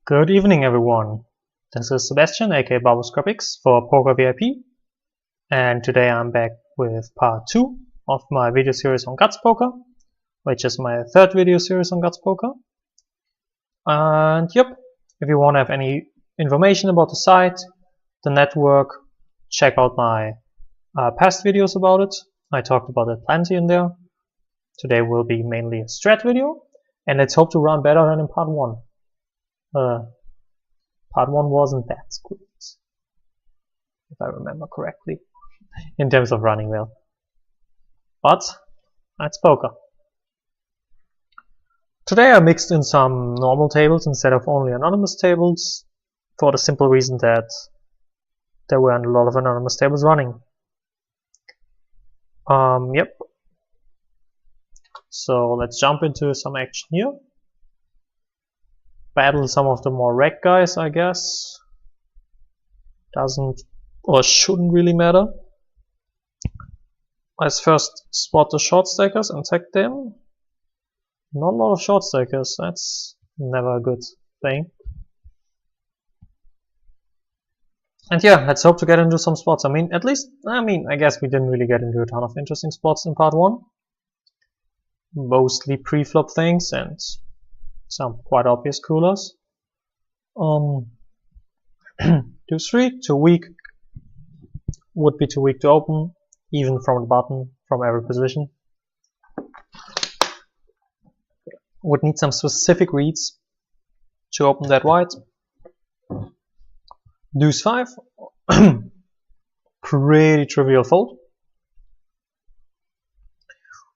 Good evening, everyone. This is Sebastian, aka Barbos Graphics, for PokerVIP, and today I'm back with part 2 of my video series on Guts Poker, which is my third video series on Guts Poker. And yep, if you want to have any information about the site, the network, check out my past videos about it. I talked about it plenty in there. Today will be mainly a strat video, and let's hope to run better than in part 1. Part 1 wasn't that great, if I remember correctly, in terms of running well. But that's poker. Today I mixed in some normal tables instead of only anonymous tables, for the simple reason that there weren't a lot of anonymous tables running. Yep. So let's jump into some action here. Battle some of the more reg guys, I guess. Doesn't or shouldn't really matter. Let's first spot the short stakers and tag them. Not a lot of short stakers, that's never a good thing. And yeah, let's hope to get into some spots. I guess we didn't really get into a ton of interesting spots in part 1. Mostly pre-flop things and some quite obvious coolers. 2-3, too weak. Would be too weak to open, even from the button, from every position. Would need some specific reads to open that wide. Deuce 5, pretty trivial fold.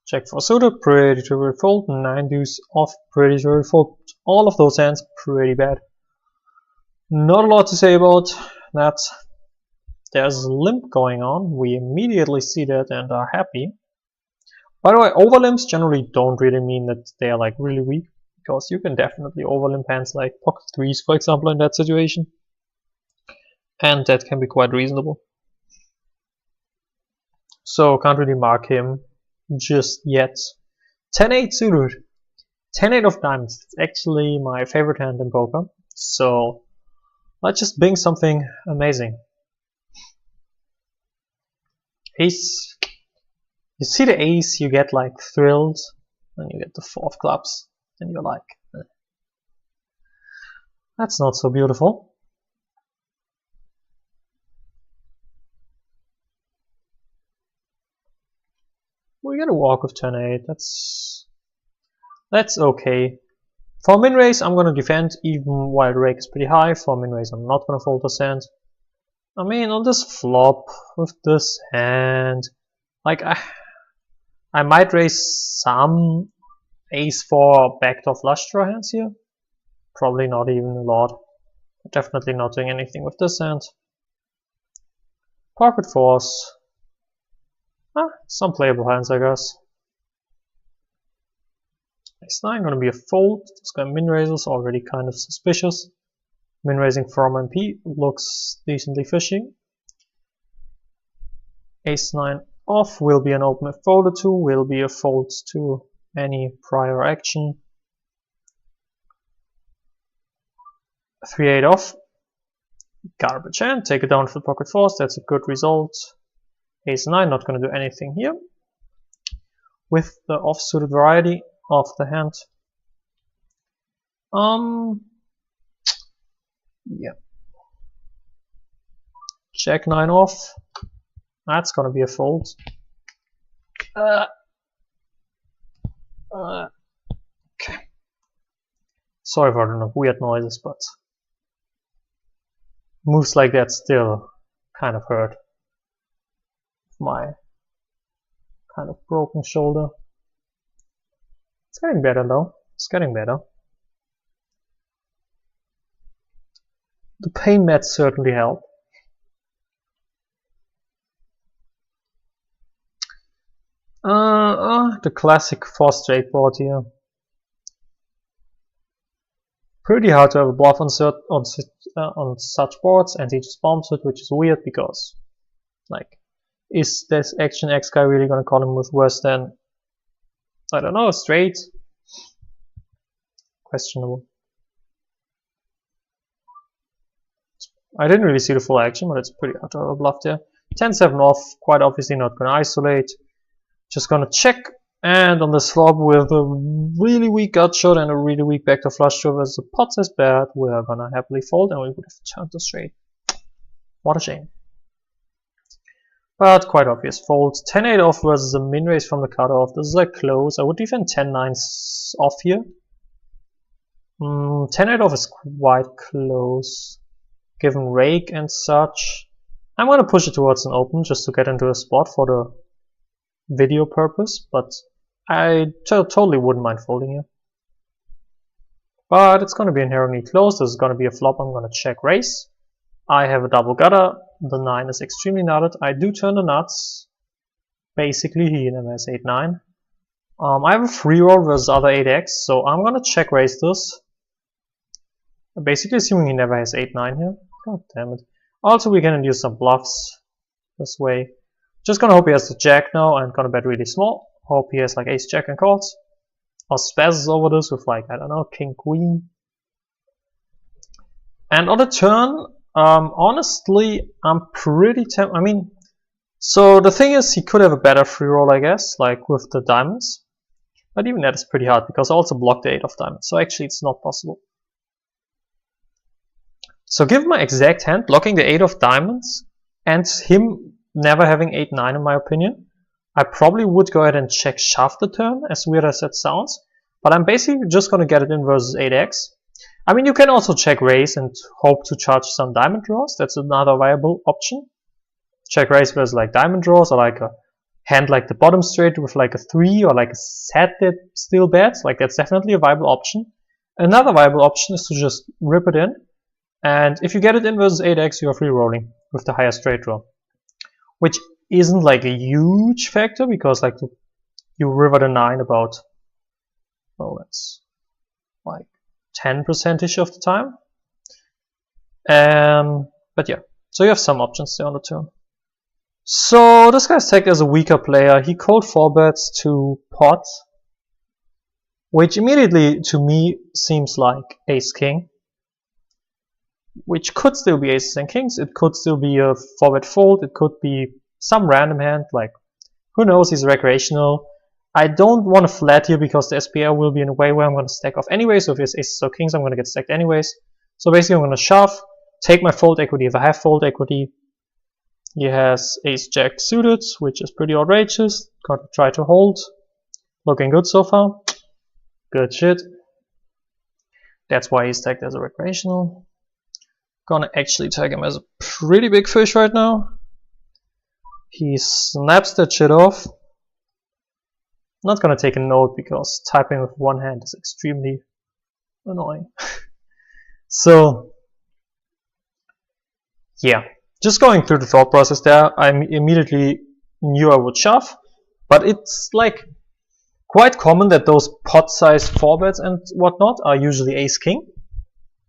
Check for suited, pretty trivial fold. 9 deuce off, pretty trivial fold. All of those hands, pretty bad. Not a lot to say about that. There's a limp going on. We immediately see that and are happy. By the way, overlimps generally don't really mean that they are like really weak, because you can definitely overlimp hands like pocket 3s, for example, in that situation. And that can be quite reasonable. So can't really mark him just yet. 10-8 suited. 10-8 of diamonds. It's actually my favorite hand in poker. So let's just bring something amazing. Ace. You see the ace, you get like thrilled. Then you get the 4 of clubs. And you're like, eh. That's not so beautiful. We get a walk of 10-8, that's okay. For min raise I'm gonna defend even while the rake is pretty high. For min raise I'm not gonna fold this hand. I mean, on this flop with this hand, like I might raise some ace 4 backdoor flush draw hands here. Probably not even a lot. Definitely not doing anything with this hand. Pocket 4s. Some playable hands, I guess. Ace 9 gonna be a fold. This guy min raises, already kind of suspicious. Min raising from MP looks decently fishy. Ace 9 off will be an open if folded to, will be a fold to any prior action. 3-8 off. Garbage hand, take it down for pocket 4s, that's a good result. Ace 9 not going to do anything here with the off-suited variety of the hand. Yeah. Jack 9 off. That's going to be a fold. Okay. Sorry for the weird noises, but moves like that still kind of hurt my kind of broken shoulder. It's getting better though. It's getting better. The pain meds certainly help. The classic 4 straight board here. Pretty hard to have a bluff on such boards, and he just bombs it, which is weird because, like, is this action X guy really gonna call him with worse than, I don't know, straight? Questionable. I didn't really see the full action, but it's pretty hard to have a bluff there. 10-7 off, quite obviously not gonna isolate. Just gonna check, and on this flop with a really weak gut shot and a really weak backdoor flush draw as the pot says bad, we're gonna happily fold and we would have turned the straight. What a shame. But quite obvious fold. 10-8 off versus a min raise from the cutoff. This is like close. I would defend 10-9 off here. 10-8 off is quite close, given rake and such. I'm gonna push it towards an open just to get into a spot for the video purpose, but I totally wouldn't mind folding here. But it's gonna be inherently close. This is gonna be a flop. I'm gonna check raise. I have a double gutter. The 9 is extremely nutted. I do turn the nuts. Basically, he never has 8-9. I have a free roll versus other 8x, so I'm gonna check raise this. Basically assuming he never has 8-9 here. God damn it. Also, we can induce some bluffs this way. Just gonna hope he has the jack now and gonna bet really small. Hope he has like ace jack and calls. Or spazzes over this with like, I don't know, king queen. And on the turn, honestly, I'm pretty tempted. I mean, so the thing is, he could have a better free roll, I guess, like with the diamonds. But even that is pretty hard because I also blocked the 8 of diamonds. So actually, it's not possible. So given my exact hand, blocking the 8 of diamonds and him never having 8-9 in my opinion, I probably would go ahead and check shove the turn, as weird as that sounds. But I'm basically just going to get it in versus 8x. I mean, you can also check raise and hope to charge some diamond draws. That's another viable option. Check raise versus like diamond draws, or like a hand like the bottom straight with like a 3, or like a set that still bets. Like that's definitely a viable option. Another viable option is to just rip it in. And if you get it in versus 8x, you are free rolling with the higher straight draw. Which isn't like a huge factor because like you river the 9 about, well, that's like 10% of the time. But yeah, so you have some options there on the turn. So this guy's tagged as a weaker player. He called 4 bets to pot, which immediately to me seems like ace king, which could still be aces and kings. It could still be a 4-bet fold. It could be some random hand, like who knows, he's recreational. I don't want to flat here because the SPR will be in a way where I'm going to stack off anyway. So if he has aces or kings, I'm going to get stacked anyways. So basically I'm going to shove, take my fold equity if I have fold equity. He has ace jack suited, which is pretty outrageous. Got to try to hold. Looking good so far. Good shit. That's why he's tagged as a recreational. Gonna actually tag him as a pretty big fish right now. He snaps that shit off. Not gonna take a note because typing with one hand is extremely annoying. So yeah, just going through the thought process there, I immediately knew I would shove, but it's like quite common that those pot size 4-bets and whatnot are usually ace king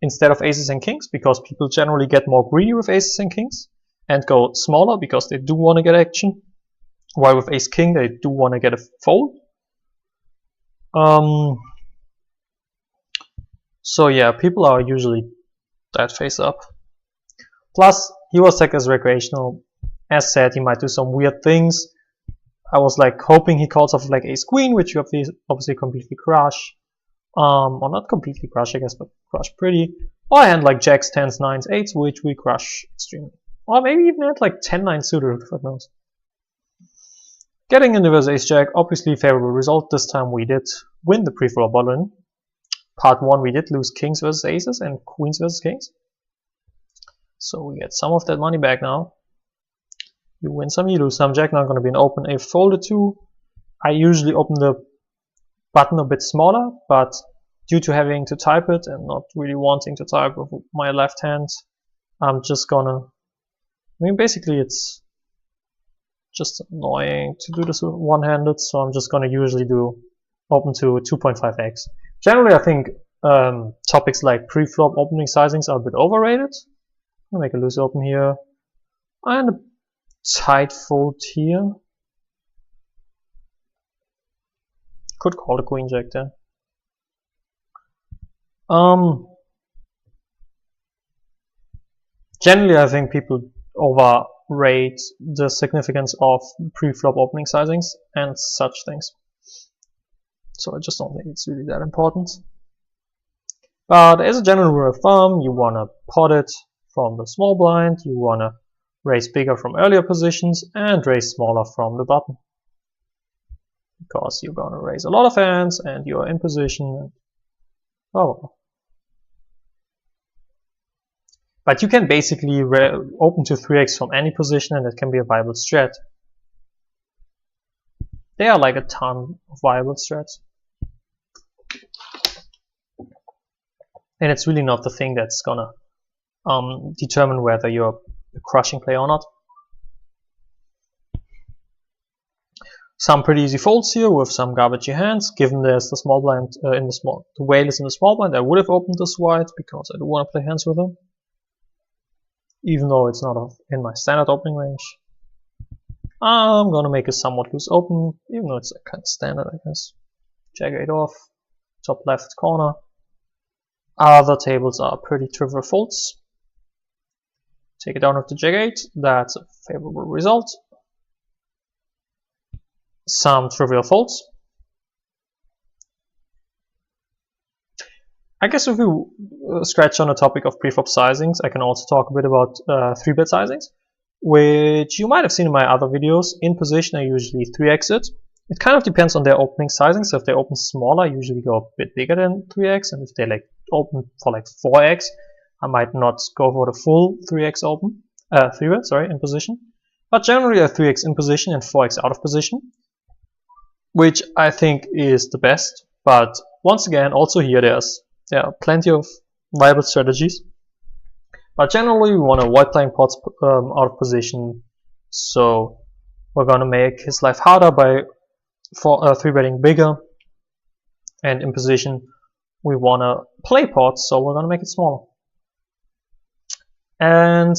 instead of aces and kings, because people generally get more greedy with aces and kings and go smaller because they do want to get action, while with ace king they do want to get a fold. So yeah, people are usually that face up. Plus, he was tagged as recreational. As said, he might do some weird things. I was like hoping he calls off like ace queen, which you obviously completely crush. Or not completely crush, I guess, but crush pretty. Or a hand like jacks, 10s, 9s, 8s, which we crush extremely. Or maybe even had like 10-9 suited, who knows. Getting into versus ace jack, obviously favorable result. This time we did win the pre-flop button. Part 1 we did lose kings versus aces and queens versus kings. So we get some of that money back now. You win some, you lose some. Jack now going to be an open if folded to. I usually open the button a bit smaller, but due to having to type it and not really wanting to type with my left hand, I'm just gonna, I mean basically it's just annoying to do this one-handed, so I'm just gonna usually do open to 2.5x. Generally I think topics like pre-flop opening sizings are a bit overrated. I'm gonna make a loose open here and a tight fold here. Could call the queen jack there. Generally, I think people overrate the significance of pre-flop opening sizings and such things. So I just don't think it's really that important. But as a general rule of thumb, you want to pot it from the small blind, you want to raise bigger from earlier positions and raise smaller from the button. Because you're going to raise a lot of hands and you're in position. And oh. But you can basically open to 3x from any position, and it can be a viable strat. There are like a ton of viable strats. And it's really not the thing that's gonna determine whether you're a crushing player or not. Some pretty easy folds here with some garbagey hands. Given there's the small blind the whale is in the small blind, I would have opened this wide because I do want to play hands with him. Even though it's not in my standard opening range. I'm gonna make a somewhat loose open, even though it's kind of standard, I guess. Jack-8 off, top left corner. Other tables are pretty trivial folds. Take it down with the Jack-8, that's a favorable result. Some trivial folds. I guess if we scratch on the topic of preflop sizings, I can also talk a bit about 3-bet sizings, which you might have seen in my other videos. In position, I usually 3x it. It kind of depends on their opening sizing. So if they open smaller, I usually go a bit bigger than 3x, and if they like open for like 4x, I might not go for the full 3x open, 3-bet, sorry, in position. But generally, I 3x in position and 4x out of position, which I think is the best. But once again, also here there are plenty of viable strategies. But generally, we want to avoid playing pots out of position. So we're going to make his life harder by 3-betting bigger. And in position, we want to play pots, so we're going to make it smaller. And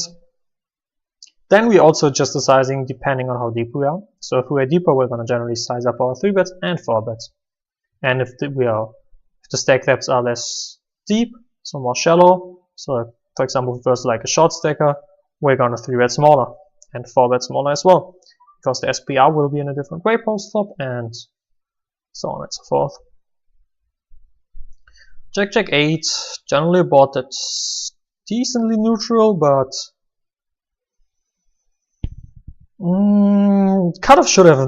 then we also adjust the sizing depending on how deep we are. So if we are deeper, we're going to generally size up our 3-bets and 4-bets. And if the stack depths are less deep, so more shallow, so for example versus like a short stacker, we're going to 3-bet smaller and 4-bet smaller as well, because the SPR will be in a different way post-flop and so on and so forth. Jack-8, generally a board that's decently neutral, but cutoff should have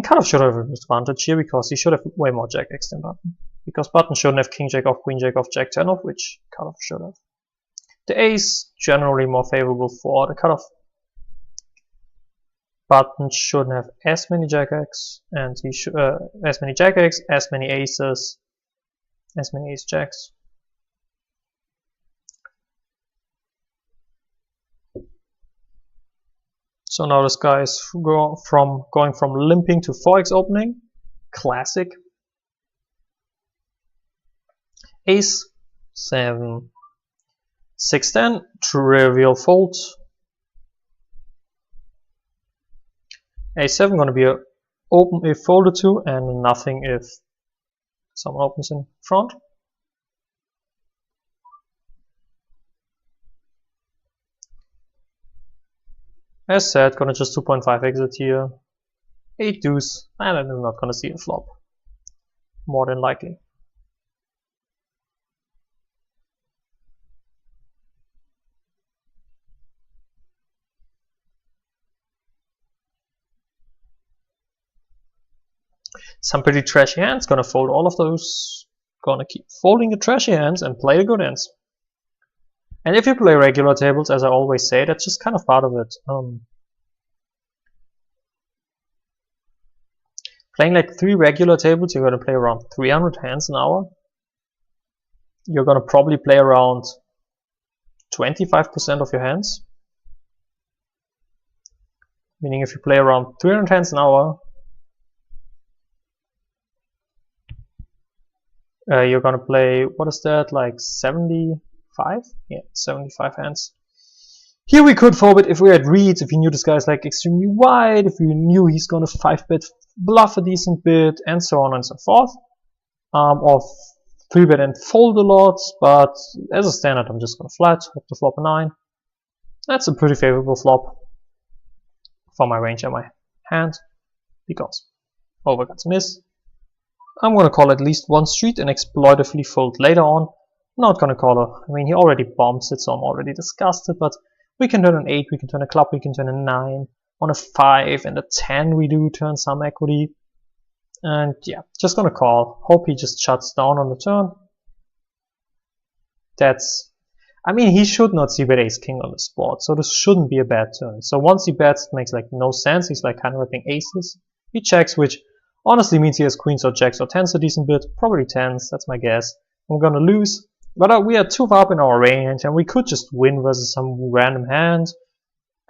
cutoff should have an advantage here, because he should have way more Jack-X than button. Because button shouldn't have King-Jack off, Queen-Jack off, Jack-10 off, which cutoff should have. The ace generally more favorable for the cutoff. Button shouldn't have as many Jack-X, and he should as many Jack-X, as many aces, as many ace-jacks. So now this guy is going from limping to 4x opening. Classic. Ace 7, 6-10, trivial fold. A7 going to be open if folded to, and nothing if someone opens in front. As said, gonna just 2.5 exit here. 8 deuce, and I'm not gonna see a flop. More than likely. Some pretty trashy hands, gonna fold all of those. Gonna keep folding the trashy hands and play the good hands. And if you play regular tables, as I always say, that's just kind of part of it. Playing like 3 regular tables, you're going to play around 300 hands an hour. You're going to probably play around 25% of your hands. Meaning if you play around 300 hands an hour, you're going to play, what is that, like 75? Yeah, 75 hands. Here we could forward if we had reads, if we knew this guy is like extremely wide, if we knew he's going to 5-bet bluff a decent bit, and so on and so forth. Or 3-bet and fold a lot, but as a standard I'm just going to flat, hope to flop a 9. That's a pretty favorable flop for my range and my hand, because overcards miss. I'm gonna call at least one street and exploitively fold later on. Not gonna call I mean, he already bombs it, so I'm already disgusted, but we can turn an 8, we can turn a club, we can turn a 9. On a 5 and a 10 we do turn some equity. And yeah, just gonna call. Hope he just shuts down on the turn. I mean, he should not see bet ace king on the spot, so this shouldn't be a bad turn. So once he bets, it makes like no sense. He's like kind of ripping aces. He checks, which honestly means he has queens or jacks or tens a decent bit. Probably tens, that's my guess. We're gonna lose. But we are too far up in our range, and we could just win versus some random hand.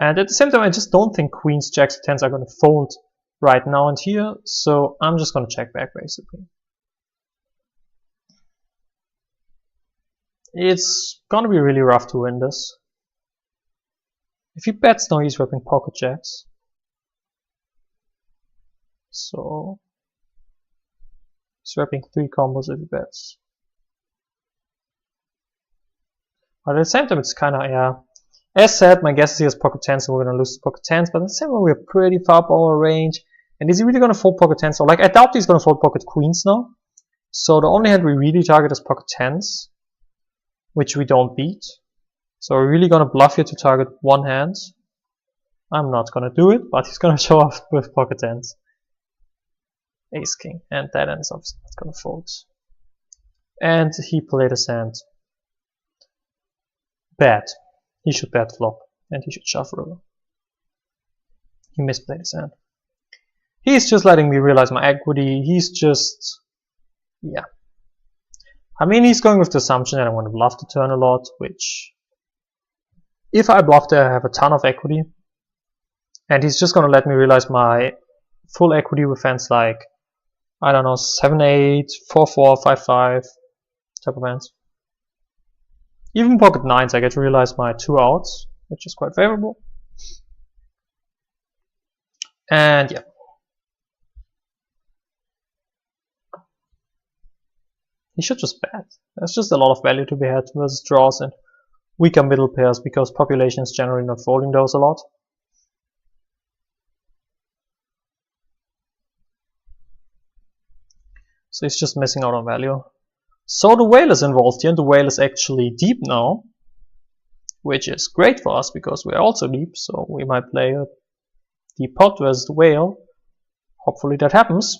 And at the same time, I just don't think queens, jacks, or tens are gonna fold right now and here. So I'm just gonna check back basically. It's gonna be really rough to win this. If he bets now, he's ripping pocket jacks. So he's ripping 3 combos if he bets. But at the same time, it's kind of, yeah. As said, my guess is he has pocket tens, so we're gonna lose the pocket tens. But at the same time, we're pretty far up our range. And is he really gonna fold pocket tens? So like, I doubt he's gonna fold pocket queens now. So the only hand we really target is pocket tens, which we don't beat. So we're really gonna bluff here to target one hand. I'm not gonna do it, but he's gonna show off with pocket tens. Ace king, and that ends up not gonna fold. And he played his hand bad. He should bet flop, and he should shove river. He misplayed his hand. He's just letting me realize my equity. He's just, yeah. I mean, he's going with the assumption that I'm going to bluff the turn a lot, which, if I bluff there, I have a ton of equity. And he's just going to let me realize my full equity with hands like, I don't know, 7-8, 4-4, 5-5 type of hands. Even pocket nines, I get to realize my 2 outs, which is quite favorable. And yeah. He should just bet. There's just a lot of value to be had versus draws and weaker middle pairs, because population is generally not folding those a lot. So he's just missing out on value. So the whale is involved here, and the whale is actually deep now, which is great for us because we're also deep, so we might play a deep pot versus the whale. Hopefully that happens.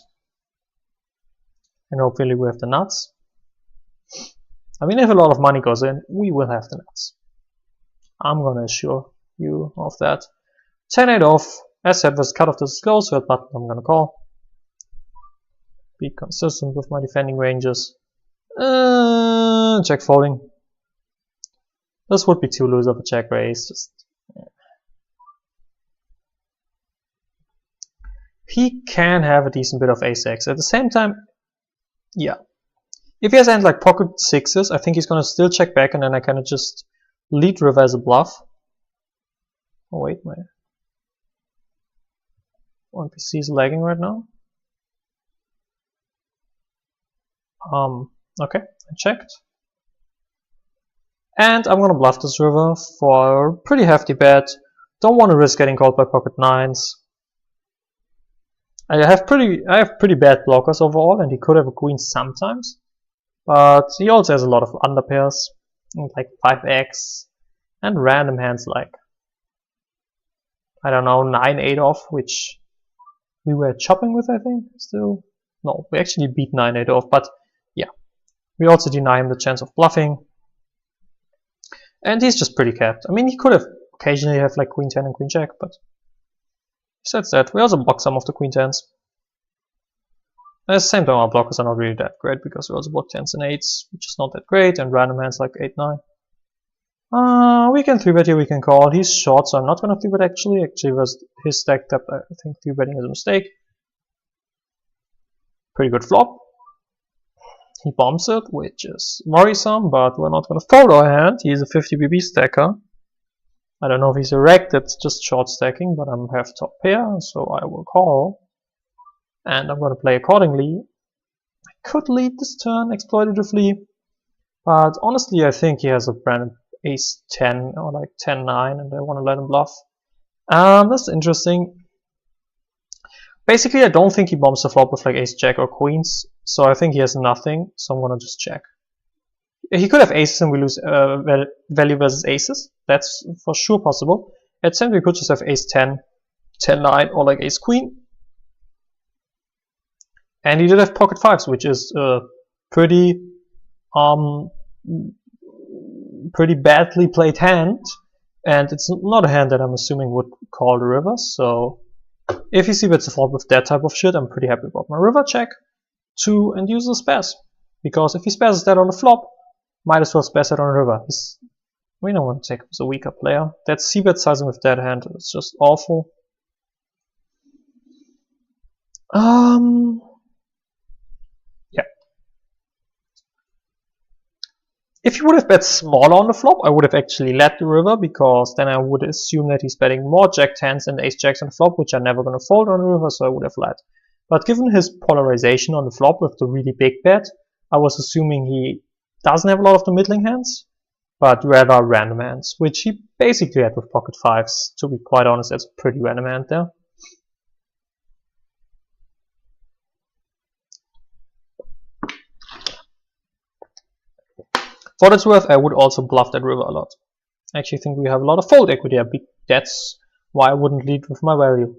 And hopefully we have the nuts. I mean, if a lot of money goes in, we will have the nuts. I'm gonna assure you of that. 10-8 off. As said, versus cutoff, this is close, third button I'm gonna call. Be consistent with my defending ranges. Check folding. This would be too loose of a check raise. Just, yeah. He can have a decent bit of ace-x. At the same time, yeah. If he has hand like pocket sixes, I think he's gonna still check back, and then I kind of just lead river as a bluff. Oh wait, my one PC is lagging right now. Okay, I checked. And I'm gonna bluff this river for a pretty hefty bet. Don't want to risk getting called by pocket nines. I have pretty bad blockers overall, and he could have a queen sometimes. But he also has a lot of underpairs, like 5x, and random hands like, I don't know, 9-8 off, which we were chopping with, I think, still. No, we actually beat 9-8 off, but yeah. We also deny him the chance of bluffing. And he's just pretty capped. I mean, he could have occasionally have like queen 10 and queen jack, but besides that, we also block some of the queen 10s. At the same time, our blockers are not really that great, because we also block 10s and 8s, which is not that great, and random hands like 8-9. We can 3-bet here, we can call. He's short, so I'm not going to 3-bet actually. Actually, was his stack depth, I think 3-betting is a mistake. Pretty good flop. He bombs it, which is worrisome, but we're not going to fold our hand. He's a 50 BB stacker. I don't know if he's erect, it's just short stacking, but I'm half top pair, so I will call. And I'm going to play accordingly. I could lead this turn exploitatively, but honestly I think he has a ace 10 or like 10-9 and I want to let him bluff. That's interesting. Basically, I don't think he bombs the flop with like ace jack or queens, so I think he has nothing, so I'm gonna just check. He could have aces and we lose value versus aces. That's for sure possible. At the time we could just have ace 10, 10-9 or like ace queen. And he did have pocket fives, which is pretty badly played hand, and it's not a hand that I'm assuming would call the river. So if he c-bets the flop with that type of shit, I'm pretty happy about my river check to induce the spaz, because if he spazzes that on the flop, might as well spaz it on the river. We don't want to take him as a weaker player. That c-bet sizing with that hand is just awful. Yeah. If he would have bet smaller on the flop, I would have actually led the river, because then I would assume that he's betting more jack tens and ace jacks on the flop, which are never going to fold on the river, so I would have led. But given his polarization on the flop with the really big bet, I was assuming he doesn't have a lot of the middling hands, but rather random hands, which he basically had with pocket fives. To be quite honest, that's a pretty random hand there. For what it's worth, I would also bluff that river a lot. I actually think we have a lot of fold equity. That's why I wouldn't lead with my value.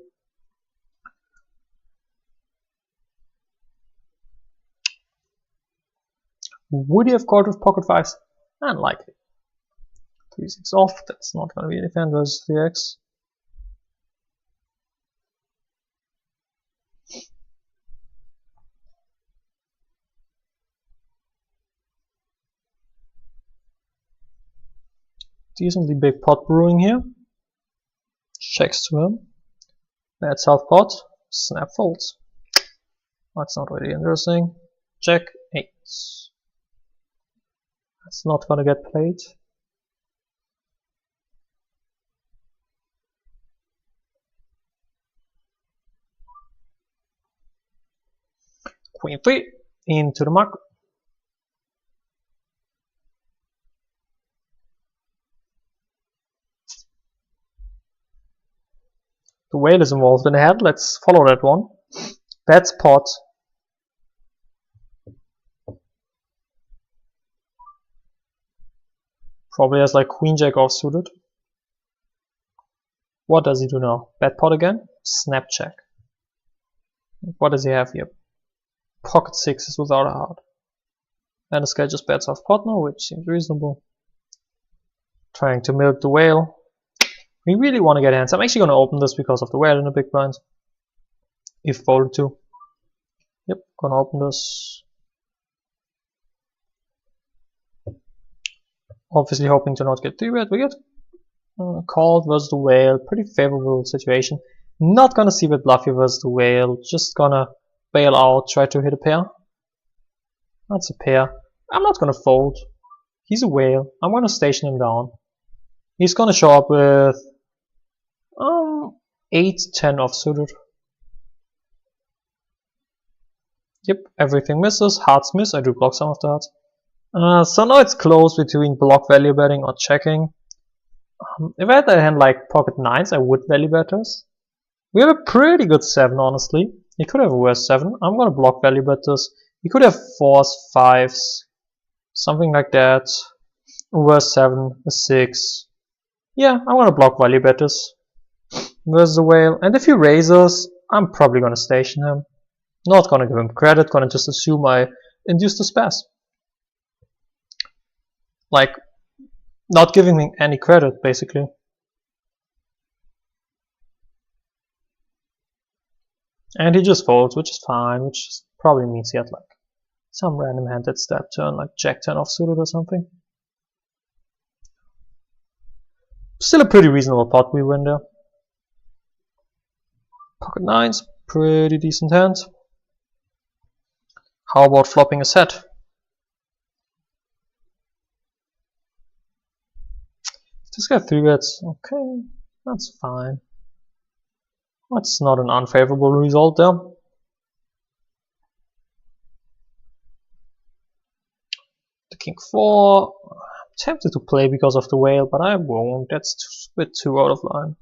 Would he have called with pocket fives? Unlikely. 3-6 off, that's not going to be a defend versus 3x. Decently big pot brewing here. Checks to him. Bad south pot. Snap folds. That's not really interesting. Jack 8. That's not gonna get played. Queen 3 into the mark. The whale is involved in the hand. Let's follow that one. That's pot. Probably has like queen jack offsuited. What does he do now? Bet pot again? Snap check. What does he have here? Pocket sixes without a heart. And this guy just bets off pot now, which seems reasonable. Trying to milk the whale. We really want to get hands. I'm actually going to open this because of the whale in the big blind. If folded to. Yep, gonna open this. Obviously hoping to not get 3-bet. We get called versus the whale. Pretty favorable situation. Not gonna see bet bluff here versus the whale. Just gonna bail out, try to hit a pair. That's a pair. I'm not gonna fold. He's a whale. I'm gonna station him down. He's gonna show up with 8-10 offsuited. Yep, everything misses. Hearts miss. I do block some of the hearts. So now it's close between block value betting or checking. If I had a hand like pocket 9s, I would value bet this. We have a pretty good 7, honestly. He could have a worse 7. I'm gonna block value bet this. He could have 4s, 5s, something like that. A worse 7, a 6. Yeah, I'm gonna block value bet this versus the whale. And if he raises, I'm probably gonna station him. Not gonna give him credit, gonna just assume I induced the spaz. Like, not giving me any credit, basically. And he just folds, which is fine, which probably means he had like some random hand at step turn, like Jack 10 offsuited or something. Still a pretty reasonable pot we win there. Pocket 9s, pretty decent hand. How about flopping a set? This guy 3-bets, okay, that's fine. That's not an unfavorable result there. The king 4, tempted to play because of the whale, but I won't. That's a bit too out of line.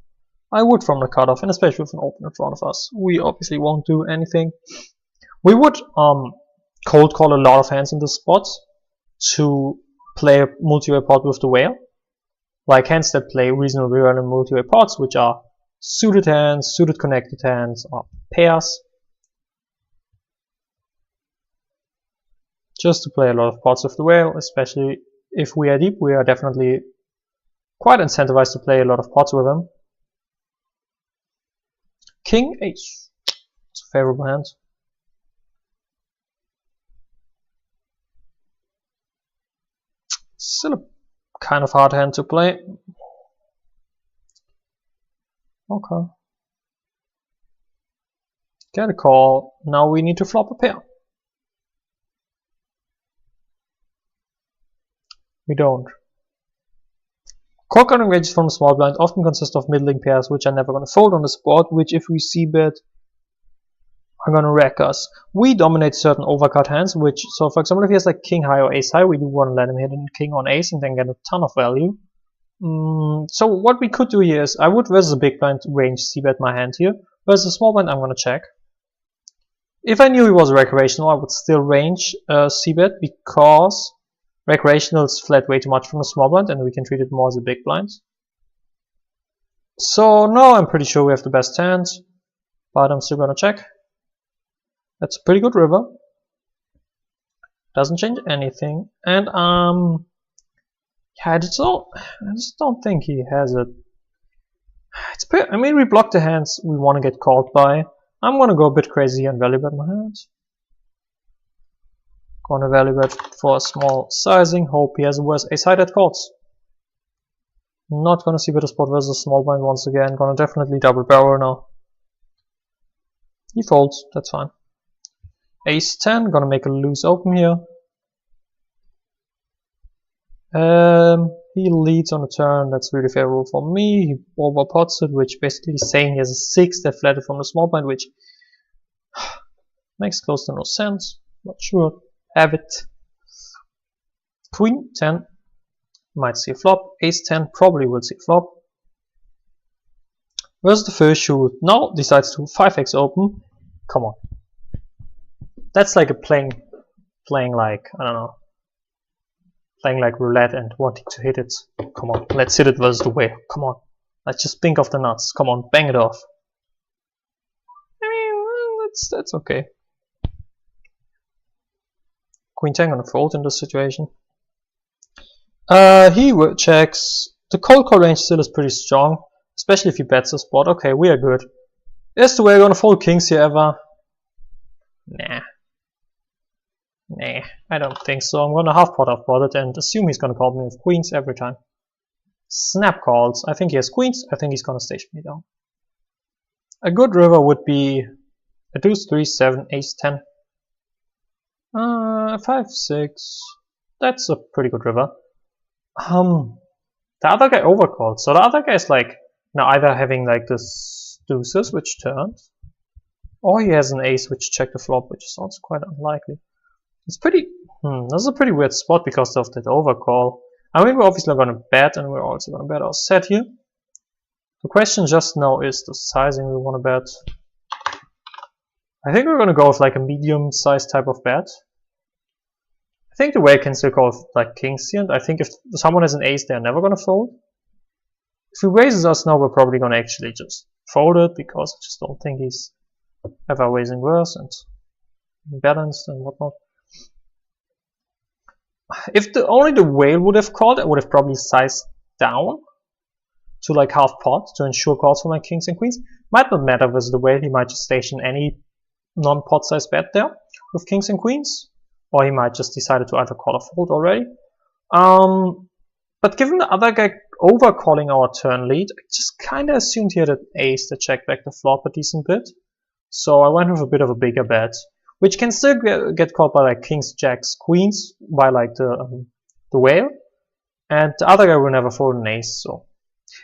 I would from the cutoff, and especially with an open in front of us. We obviously won't do anything. We would cold call a lot of hands in this spot to play a multi-way pot with the whale. Like hands that play reasonably well in multi-way pots, which are suited hands, suited connected hands, or pairs. Just to play a lot of pots with the whale, especially if we are deep, we are definitely quite incentivized to play a lot of pots with him. King Ace. It's a favorable hand. Still a kind of hard hand to play. Okay. Get a call. Now we need to flop a pair. We don't. Call cutting ranges from the small blind often consist of middling pairs which are never going to fold on the spot, which if we see bet are going to wreck us. We dominate certain overcut hands, which, so for example if he has like king high or ace high, we do want to let him hit a king on ace and then get a ton of value. So what we could do here is, I would versus a big blind range c-bet my hand here, versus a small blind I'm going to check. If I knew he was recreational, I would still range c-bet because recreational is flat way too much from a small blind and we can treat it more as a big blind. So now I'm pretty sure we have the best hand, but I'm still going to check. That's a pretty good river. Doesn't change anything, and yeah, I just don't think he has it. I mean, we block the hands we want to get called by. I'm gonna go a bit crazy and value bet my hands. Gonna value bet for a small sizing. Hope he has a worse ace high that calls. Not gonna see bet a spot versus a small blind once again. Gonna definitely double barrel now. He folds. That's fine. Ace 10, gonna make a loose open here. He leads on the turn, that's really favorable for me. He overpots it, which basically is saying he has a 6 that flatted from the small blind, which makes close to no sense. Not sure. Have it. Queen 10 might see a flop. Ace 10 probably will see a flop. Versus the first shoot. Now decides to 5x open. Come on. That's like a playing like, I don't know, playing like roulette and wanting to hit it. Come on, let's hit it versus the whale. Come on, let's just think of the nuts. Come on, bang it off. I mean, that's okay. Queen 10 gonna fold in this situation. He checks. The cold call range still is pretty strong, especially if he bets a spot. Okay, we are good. Is the whale gonna fold kings here ever? Nah, I don't think so. I'm gonna half pot it and assume he's gonna call me with queens every time. Snap calls. I think he has queens. I think he's gonna station me down. A good river would be a deuce 3 7 ace 10. 5 6. That's a pretty good river. The other guy overcalled. So the other guy is like now either having like this deuces which turns, or he has an ace which checked the flop, which is also quite unlikely. It's pretty, this is a pretty weird spot because of that overcall. I mean, we're obviously going to bet, and we're also going to bet our set here. The question just now is the sizing we want to bet. I think we're going to go with like a medium-sized type of bet. I think the whale can still call with like kings here, and I think if someone has an ace, they're never going to fold. If he raises us now, we're probably going to actually just fold it, because I just don't think he's ever raising worse and balanced and whatnot. If only the whale would have called, I would have probably sized down to like half pot to ensure calls for my kings and queens. Might not matter with the whale, he might just station any non-pot size bet there with kings and queens, or he might just decide to either call or fold already. But given the other guy over-calling our turn lead, I just kind of assumed he had an ace that checked back the flop a decent bit. So I went with a bit of a bigger bet, which can still get called by like kings, jacks, queens by like the whale, and the other guy will never fold an ace. So,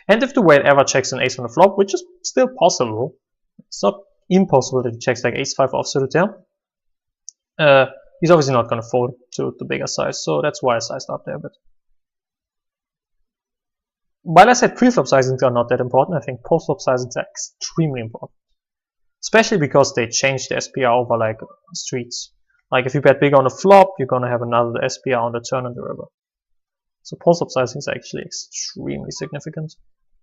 and if the whale ever checks an ace on the flop, which is still possible, it's not impossible that he checks like ace 5 offsuited there. He's obviously not going to fold to the bigger size, so that's why I sized up there a bit. while I said pre-flop sizings are not that important, I think post-flop sizings are extremely important. Especially because they changed the SPR over like streets. Like if you bet big on the flop, you're gonna have another SPR on the turn and the river. So post-flop sizings are actually extremely significant.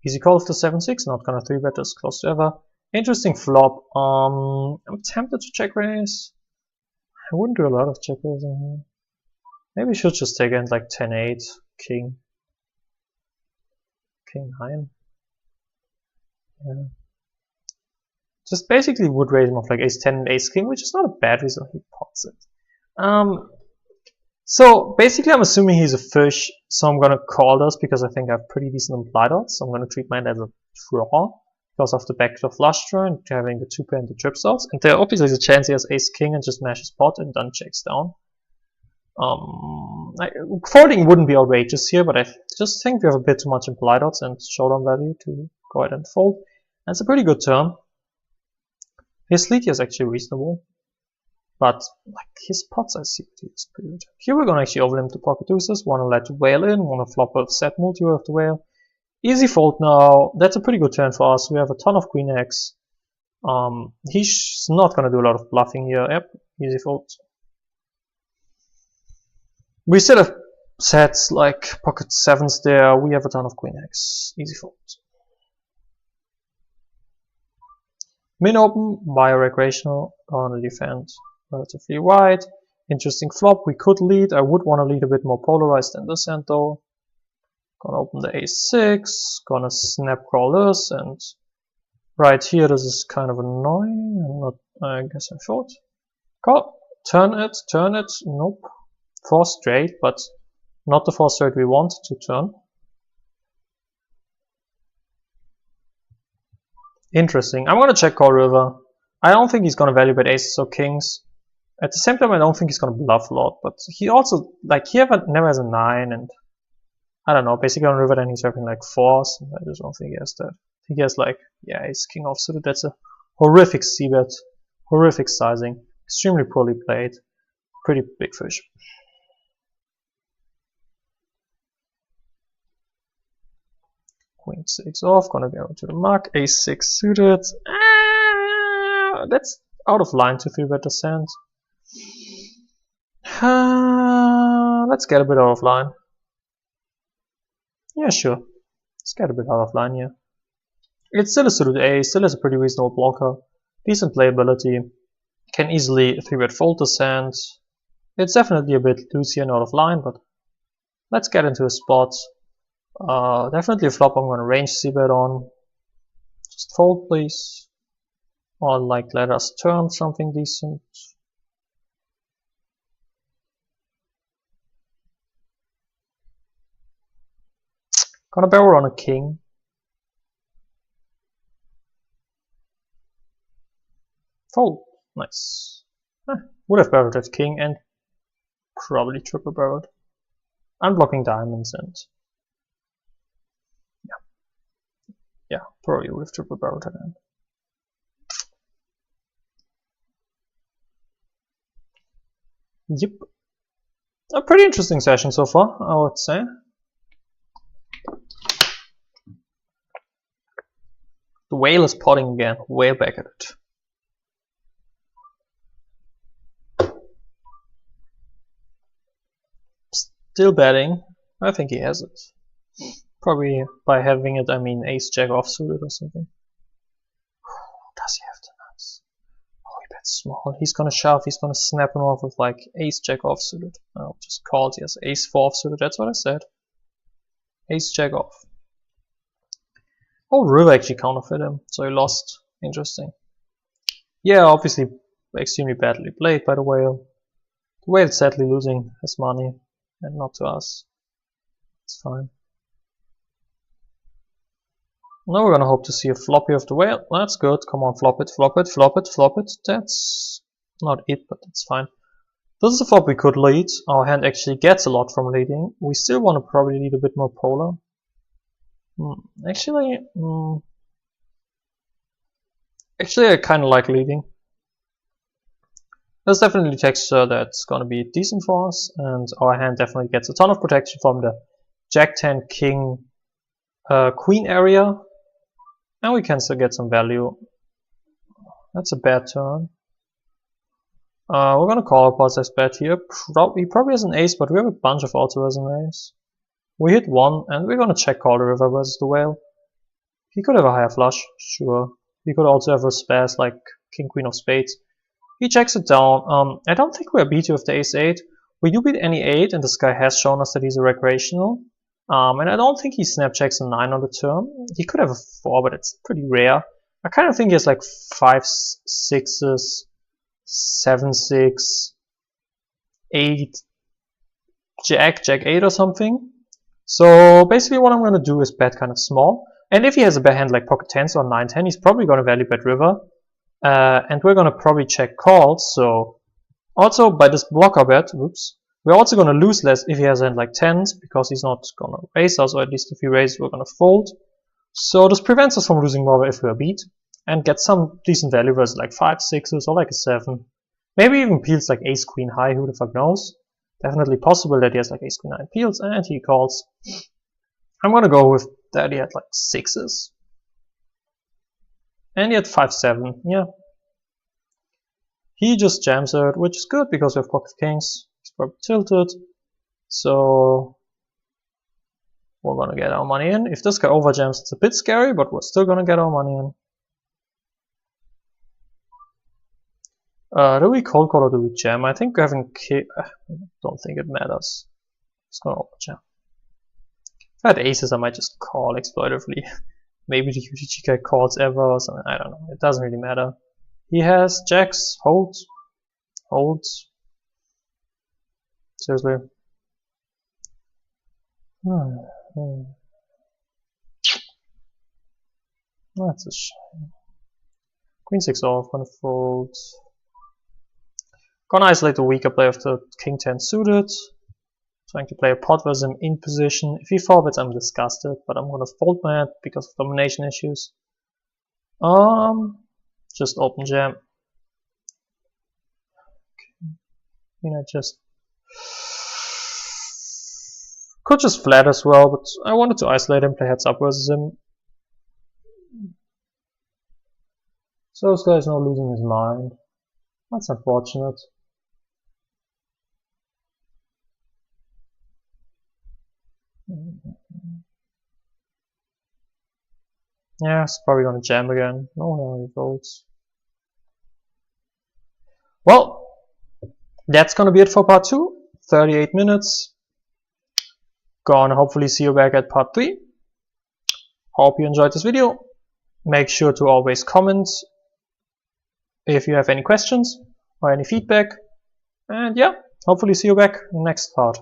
Easy call after 7-6, not gonna 3-bet as close to ever. Interesting flop. I'm tempted to check raise. I wouldn't do a lot of check raising here. Maybe we should just take in like 10-8, king. King 9. Yeah. Just basically would raise him off like ace 10 and ace king, which is not a bad reason he pots it. So basically I'm assuming he's a fish, so I'm gonna call this because I think I have pretty decent implied odds. So I'm gonna treat mine as a draw because of the backdoor flush draw and having the 2 pair and the trip outs. And there obviously is a chance he has ace king and just mashes pot and then checks down. Folding wouldn't be outrageous here, but I just think we have a bit too much implied odds and showdown value to go ahead and fold. And it's a pretty good turn. His lead here is actually reasonable, but like his pots I see is pretty good. Here we're gonna actually overlimit to pocket deuces, wanna let the whale in, wanna flop a set multi with the whale. Easy fold now, that's a pretty good turn for us. We have a ton of queen X. He's not gonna do a lot of bluffing here. Yep, easy fold. We still have sets like pocket sevens there, we have a ton of queen X. Easy fold. Min open, via recreational, gonna defend relatively wide. Interesting flop, we could lead. I would want to lead a bit more polarized than this hand though. Gonna open the a6, gonna snap call this, and right here this is kind of annoying. I guess I fold. Call, turn it, nope. 4 straight, but not the 4 straight we want to turn. Interesting. I'm gonna check call river. I don't think he's gonna value bet aces or kings. At the same time, I don't think he's gonna bluff a lot. But he also like never has a 9, and I don't know. Basically on river, then he's having like 4s. And I just don't think he has that. I think he has like ace king offsuited. That's a horrific c-bet, horrific sizing, extremely poorly played, pretty big fish. Queen 6 off, gonna go to the mark, ace 6 suited. That's out of line to 3-bet descent. Let's get a bit out of line. Yeah, sure. Let's get a bit out of line here. It's still a suited ace, still has a pretty reasonable blocker, decent playability, can easily 3-bet fold descent. It's definitely a bit loose here and out of line, but let's get into a spot. Definitely a flop I'm gonna range c-bet on. Just fold please. Or like let us turn something decent. Gonna barrel on a king. Fold. Nice. Would have barreled at king and probably triple barreled. Unblocking diamonds and yeah, probably would have triple barreled at end. Yep. A pretty interesting session so far, I would say. The whale is potting again, way back at it. Still betting. I think he has it. Probably by having it, I mean ace jack offsuited or something. Does he have the nuts? Oh, he bets small. He's gonna shove, he's gonna snap him off with like ace jack offsuited. Oh, just called, he has ace 4 offsuited, that's what I said. Ace jack off. Oh, river actually counterfeit him, so he lost. Interesting. Yeah, obviously extremely badly played by the whale. The whale sadly losing his money, and not to us. It's fine. Now we're gonna hope to see a flop here of the whale. That's good. Come on, flop it, flop it, flop it, flop it. That's not it, but that's fine. This is a flop we could lead. Our hand actually gets a lot from leading. We still want to probably lead a bit more polar. Actually, I kind of like leading. There's definitely texture that's gonna be decent for us, and our hand definitely gets a ton of protection from the Jack 10 King queen area, and we can still get some value. That's a bad turn. We're gonna call a positive bet here. He probably has an ace, but we have a bunch of also has an ace. We hit one, and we're gonna check call the river versus the whale. He could have a higher flush, sure. He could also have a spaz like king queen of spades. He checks it down. I don't think we're beating with the ace-8. We do beat any 8, and this guy has shown us that he's a recreational. And I don't think he snap checks a 9 on the turn. He could have a 4, but it's pretty rare. I kind of think he has like 5 6s, 7 6, 8, jack 8 or something. So basically what I'm going to do is bet kind of small. And if he has a bad hand like pocket 10s or 9-10, he's probably going to value bet river. And we're going to probably check calls. So also by this blocker bet, oops, we're also going to lose less if he has a hand like 10s, because he's not going to raise us, or at least if he raises, we're going to fold. So this prevents us from losing more if we are beat, and get some decent value versus like 5 6s or like a 7. Maybe even peels like ace queen high, who the fuck knows. Definitely possible that he has like ace queen 9 peels, and he calls. I'm gonna go with that he had like 6s. And he had 5 7, yeah. He just jams it, which is good because we have pocket kings. He's probably tilted. So we're gonna get our money in. If this guy overjams, it's a bit scary, but we're still gonna get our money in. Do we cold call or do we jam? I think having I don't think it matters. Just gonna overjam. If I had aces, I might just call exploitively. Maybe the UTG guy calls ever or something. I don't know. It doesn't really matter. He has jacks, holds, holds. Seriously. That's a shame. Queen 6 off, gonna fold. Gonna isolate the weaker player of the king 10 suited. Trying to play a pot versus him in position. If he forbets, I'm disgusted, but I'm gonna fold my hand because of domination issues. Just open jam. Okay. I mean, I just could just flat as well, but I wanted to isolate him, play heads up versus him. So this guy is not losing his mind. That's unfortunate. Yeah, it's probably gonna jam again. No, he folds. Well, that's gonna be it for part 2. 38 minutes. Gonna hopefully see you back at part 3. Hope you enjoyed this video. Make sure to always comment if you have any questions or any feedback. And yeah, hopefully see you back in the next part.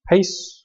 Peace.